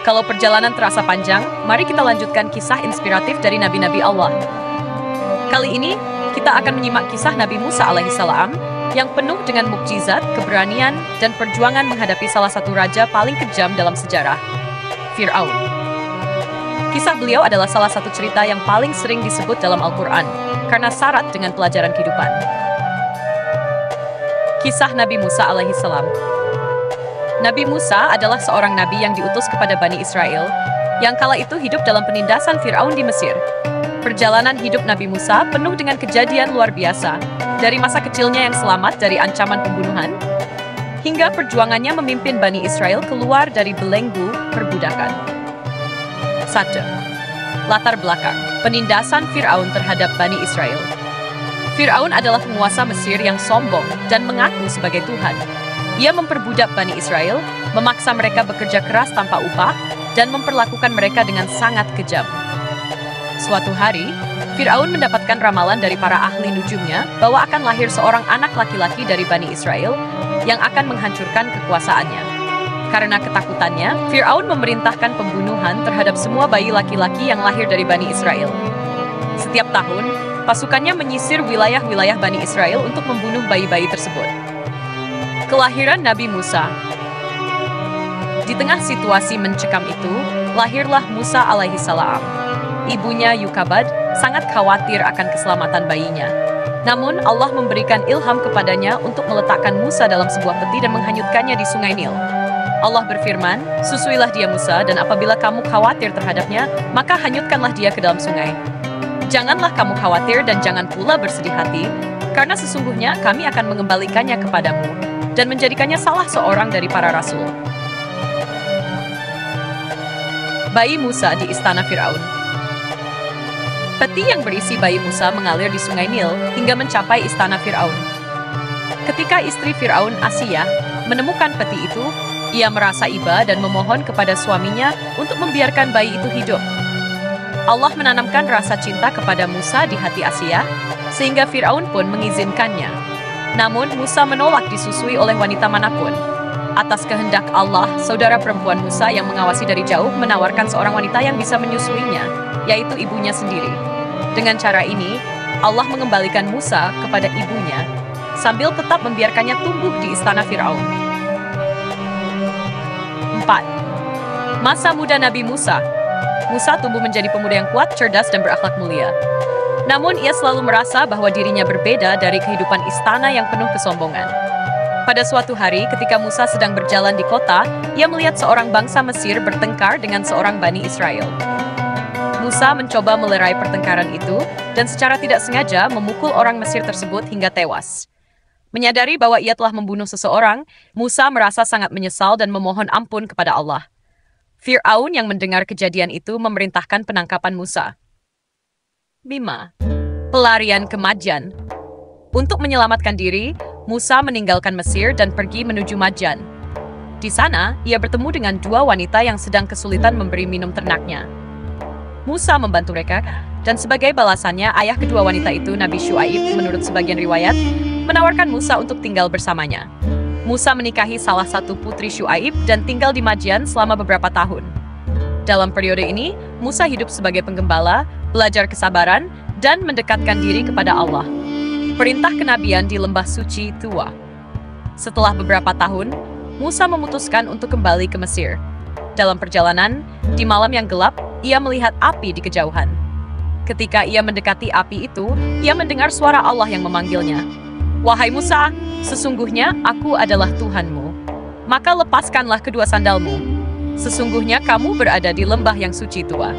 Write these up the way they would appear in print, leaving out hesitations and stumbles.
Kalau perjalanan terasa panjang, mari kita lanjutkan kisah inspiratif dari nabi-nabi Allah. Kali ini, kita akan menyimak kisah Nabi Musa alaihissalam yang penuh dengan mukjizat, keberanian, dan perjuangan menghadapi salah satu raja paling kejam dalam sejarah, Fir'aun. Kisah beliau adalah salah satu cerita yang paling sering disebut dalam Al-Quran, karena syarat dengan pelajaran kehidupan. Kisah Nabi Musa alaihissalam. Nabi Musa adalah seorang nabi yang diutus kepada Bani Israel, yang kala itu hidup dalam penindasan Fir'aun di Mesir. Perjalanan hidup Nabi Musa penuh dengan kejadian luar biasa, dari masa kecilnya yang selamat dari ancaman pembunuhan, hingga perjuangannya memimpin Bani Israel keluar dari belenggu perbudakan. 1. Latar belakang penindasan Fir'aun terhadap Bani Israel. Fir'aun adalah penguasa Mesir yang sombong dan mengaku sebagai Tuhan. Ia memperbudak Bani Israel, memaksa mereka bekerja keras tanpa upah, dan memperlakukan mereka dengan sangat kejam. Suatu hari, Fir'aun mendapatkan ramalan dari para ahli nujumnya bahwa akan lahir seorang anak laki-laki dari Bani Israel yang akan menghancurkan kekuasaannya. Karena ketakutannya, Fir'aun memerintahkan pembunuhan terhadap semua bayi laki-laki yang lahir dari Bani Israel. Setiap tahun, pasukannya menyisir wilayah-wilayah Bani Israel untuk membunuh bayi-bayi tersebut. Kelahiran Nabi Musa. Di tengah situasi mencekam itu, lahirlah Musa alaihissalam. Ibunya Yukabad sangat khawatir akan keselamatan bayinya. Namun Allah memberikan ilham kepadanya untuk meletakkan Musa dalam sebuah peti dan menghanyutkannya di sungai Nil. Allah berfirman, "Susuilah dia Musa, dan apabila kamu khawatir terhadapnya, maka hanyutkanlah dia ke dalam sungai. Janganlah kamu khawatir dan jangan pula bersedih hati, karena sesungguhnya kami akan mengembalikannya kepadamu dan menjadikannya salah seorang dari para rasul." Bayi Musa di istana Fir'aun. Peti yang berisi bayi Musa mengalir di sungai Nil hingga mencapai istana Fir'aun. Ketika istri Fir'aun, Asiyah, menemukan peti itu, ia merasa iba dan memohon kepada suaminya untuk membiarkan bayi itu hidup. Allah menanamkan rasa cinta kepada Musa di hati Asiyah, sehingga Fir'aun pun mengizinkannya. Namun, Musa menolak disusui oleh wanita manapun. Atas kehendak Allah, saudara perempuan Musa yang mengawasi dari jauh menawarkan seorang wanita yang bisa menyusuinya, yaitu ibunya sendiri. Dengan cara ini, Allah mengembalikan Musa kepada ibunya, sambil tetap membiarkannya tumbuh di istana Fir'aun. 4. Masa muda Nabi Musa. Musa tumbuh menjadi pemuda yang kuat, cerdas, dan berakhlak mulia. Namun, ia selalu merasa bahwa dirinya berbeda dari kehidupan istana yang penuh kesombongan. Pada suatu hari, ketika Musa sedang berjalan di kota, ia melihat seorang bangsa Mesir bertengkar dengan seorang Bani Israel. Musa mencoba melerai pertengkaran itu, dan secara tidak sengaja memukul orang Mesir tersebut hingga tewas. Menyadari bahwa ia telah membunuh seseorang, Musa merasa sangat menyesal dan memohon ampun kepada Allah. Fir'aun yang mendengar kejadian itu memerintahkan penangkapan Musa. 5. Pelarian ke Madyan. Untuk menyelamatkan diri, Musa meninggalkan Mesir dan pergi menuju Madyan. Di sana, ia bertemu dengan dua wanita yang sedang kesulitan memberi minum ternaknya. Musa membantu mereka, dan sebagai balasannya, ayah kedua wanita itu, Nabi Syuaib, menurut sebagian riwayat, menawarkan Musa untuk tinggal bersamanya. Musa menikahi salah satu putri Syuaib dan tinggal di Madyan selama beberapa tahun. Dalam periode ini, Musa hidup sebagai penggembala, belajar kesabaran, dan mendekatkan diri kepada Allah. Perintah kenabian di lembah suci Tua. Setelah beberapa tahun, Musa memutuskan untuk kembali ke Mesir. Dalam perjalanan, di malam yang gelap, ia melihat api di kejauhan. Ketika ia mendekati api itu, ia mendengar suara Allah yang memanggilnya. "Wahai Musa, sesungguhnya aku adalah Tuhanmu. Maka lepaskanlah kedua sandalmu. Sesungguhnya kamu berada di lembah yang suci Tua."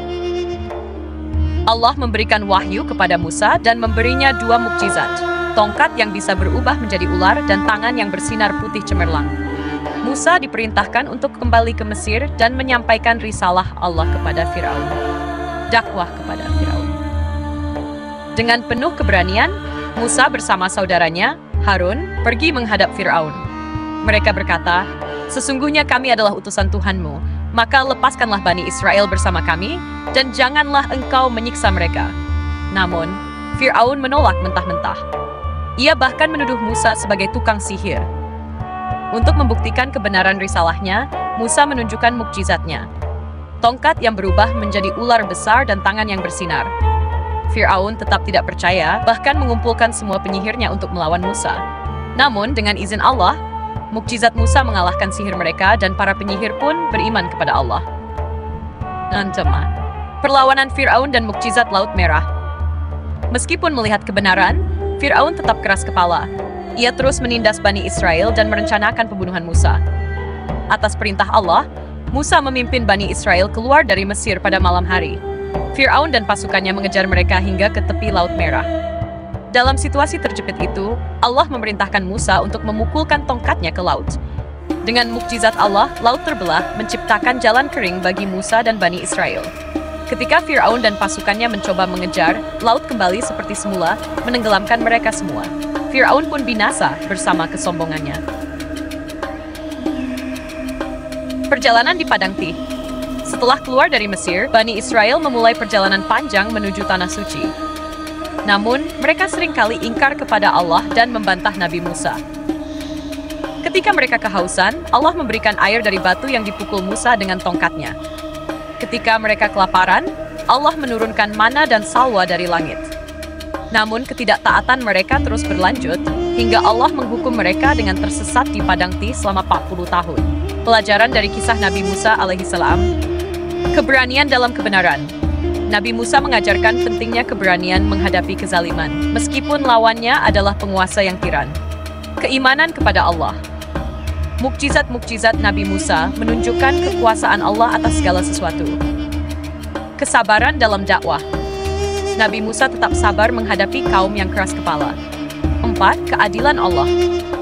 Allah memberikan wahyu kepada Musa dan memberinya dua mukjizat, tongkat yang bisa berubah menjadi ular dan tangan yang bersinar putih cemerlang. Musa diperintahkan untuk kembali ke Mesir dan menyampaikan risalah Allah kepada Fir'aun. Dakwah kepada Fir'aun. Dengan penuh keberanian, Musa bersama saudaranya, Harun, pergi menghadap Fir'aun. Mereka berkata, "Sesungguhnya kami adalah utusan Tuhanmu, maka lepaskanlah Bani Israel bersama kami, dan janganlah engkau menyiksa mereka." Namun, Fir'aun menolak mentah-mentah. Ia bahkan menuduh Musa sebagai tukang sihir. Untuk membuktikan kebenaran risalahnya, Musa menunjukkan mukjizatnya. Tongkat yang berubah menjadi ular besar dan tangan yang bersinar. Fir'aun tetap tidak percaya, bahkan mengumpulkan semua penyihirnya untuk melawan Musa. Namun, dengan izin Allah, mukjizat Musa mengalahkan sihir mereka dan para penyihir pun beriman kepada Allah. Perlawanan Fir'aun dan mukjizat Laut Merah. Meskipun melihat kebenaran, Fir'aun tetap keras kepala. Ia terus menindas Bani Israel dan merencanakan pembunuhan Musa. Atas perintah Allah, Musa memimpin Bani Israel keluar dari Mesir pada malam hari. Fir'aun dan pasukannya mengejar mereka hingga ke tepi Laut Merah. Dalam situasi terjepit itu, Allah memerintahkan Musa untuk memukulkan tongkatnya ke laut. Dengan mukjizat Allah, laut terbelah, menciptakan jalan kering bagi Musa dan Bani Israel. Ketika Fir'aun dan pasukannya mencoba mengejar, laut kembali seperti semula, menenggelamkan mereka semua. Fir'aun pun binasa bersama kesombongannya. Perjalanan di Padang Tih. Setelah keluar dari Mesir, Bani Israel memulai perjalanan panjang menuju Tanah Suci. Namun, mereka seringkali ingkar kepada Allah dan membantah Nabi Musa. Ketika mereka kehausan, Allah memberikan air dari batu yang dipukul Musa dengan tongkatnya. Ketika mereka kelaparan, Allah menurunkan mana dan salwa dari langit. Namun, ketidaktaatan mereka terus berlanjut, hingga Allah menghukum mereka dengan tersesat di Padang Tih selama 40 tahun. Pelajaran dari kisah Nabi Musa alaihissalam. Keberanian dalam kebenaran. Nabi Musa mengajarkan pentingnya keberanian menghadapi kezaliman, meskipun lawannya adalah penguasa yang tiran. Keimanan kepada Allah. Mukjizat-mukjizat Nabi Musa menunjukkan kekuasaan Allah atas segala sesuatu. Kesabaran dalam dakwah. Nabi Musa tetap sabar menghadapi kaum yang keras kepala. 4. Keadilan Allah.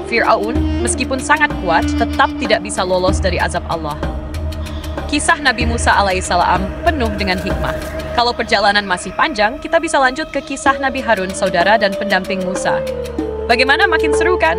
Fir'aun, meskipun sangat kuat, tetap tidak bisa lolos dari azab Allah. Kisah Nabi Musa alaihissalam penuh dengan hikmah. Kalau perjalanan masih panjang, kita bisa lanjut ke kisah Nabi Harun, saudara dan pendamping Musa. Bagaimana, makin seru kan?